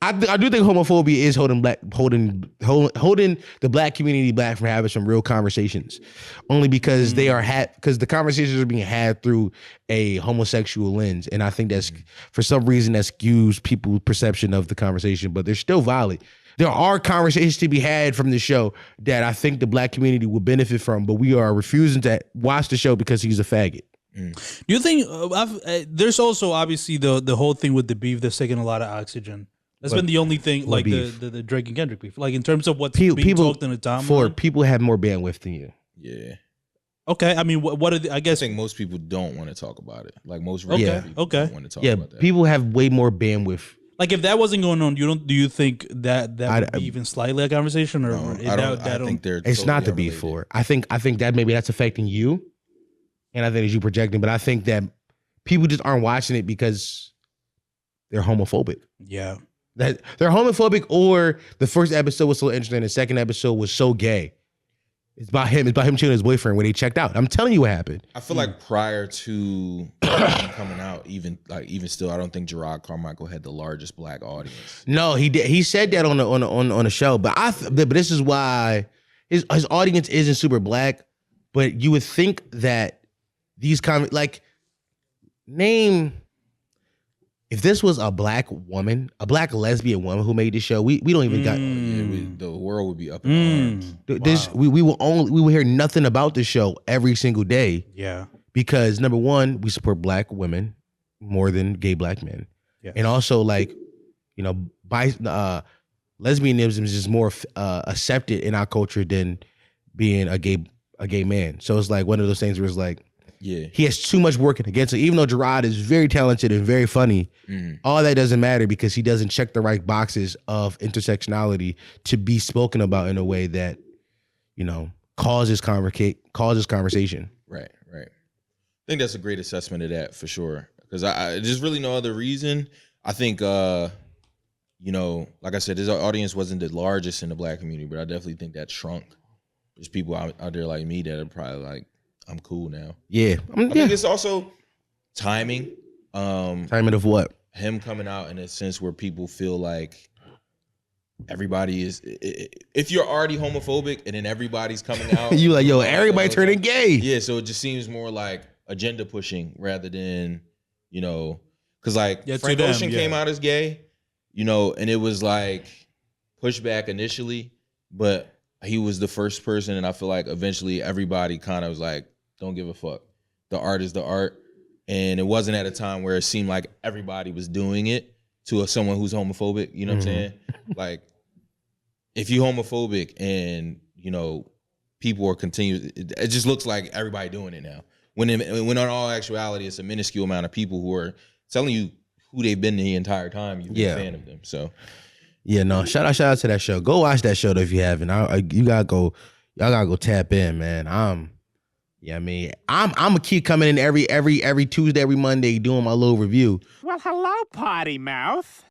I do think homophobia is holding the black community back from having some real conversations, only because because the conversations are being had through a homosexual lens, and I think that's for some reason that skews people's perception of the conversation, but they're still valid. There are conversations to be had from the show that I think the black community will benefit from, but we are refusing to watch the show because he's a faggot. Do you think there's also obviously the whole thing with the beef that's taking a lot of oxygen? That's been the only thing, like the Drake and Kendrick beef. Like in terms of what's being talked in the timeline. People have more bandwidth than you. Yeah. Okay, I mean, what are I guess I think most people don't want to talk about it. Like most people don't want to talk about that. People have way more bandwidth. Like if that wasn't going on, do you think that would be even slightly a conversation, or I think they're it's totally not the beef for it. I think that maybe that's affecting you, and I think it's you projecting. But I think that people just aren't watching it because they're homophobic. Yeah. That they're homophobic, or the first episode was so interesting, the second episode was so gay. It's about him cheating his boyfriend when they checked out. I'm telling you what happened. I feel like prior to coming out, even still, I don't think Jerrod Carmicheal had the largest black audience. No, he did. He said that on the show, but this is why his audience isn't super black. But you would think that these name. If this was a black woman, a black lesbian woman who made this show, we don't even got. The world would be up in arms. We will hear nothing about this show every single day. Yeah, because number one, we support black women more than gay black men, and also lesbianism is just more accepted in our culture than being a gay man. So it's like one of those things where it's like. Yeah, he has too much working against it. Even though Jerrod is very talented and very funny, all that doesn't matter because he doesn't check the right boxes of intersectionality to be spoken about in a way that, causes conversation. Right. I think that's a great assessment of that for sure. Because there's really no other reason. I think, like I said, his audience wasn't the largest in the black community, but I definitely think that shrunk. There's people out there like me that are probably like, I'm cool now. Yeah. I think it's also timing. Timing of what? Him coming out in a sense where people feel like everybody is. If you're already homophobic and then everybody's coming out. You like, yo, everybody turning gay. Yeah, so it just seems more like agenda pushing rather than, because Frank Ocean came out as gay, and it was like pushback initially, but he was the first person, and I feel like eventually everybody kind of was like, don't give a fuck. The art is the art. And it wasn't at a time where it seemed like everybody was doing it to someone who's homophobic. You know what I'm saying? Like, if you're homophobic and, people are continuing, it just looks like everybody doing it now. When in all actuality, it's a minuscule amount of people who are telling you who they've been the entire time you've been a fan of them. So, yeah, no, shout out to that show. Go watch that show though if you haven't. Y'all gotta go tap in, man. I'm gonna keep coming in every Tuesday, every Monday doing my little review. Well, hello, potty mouth.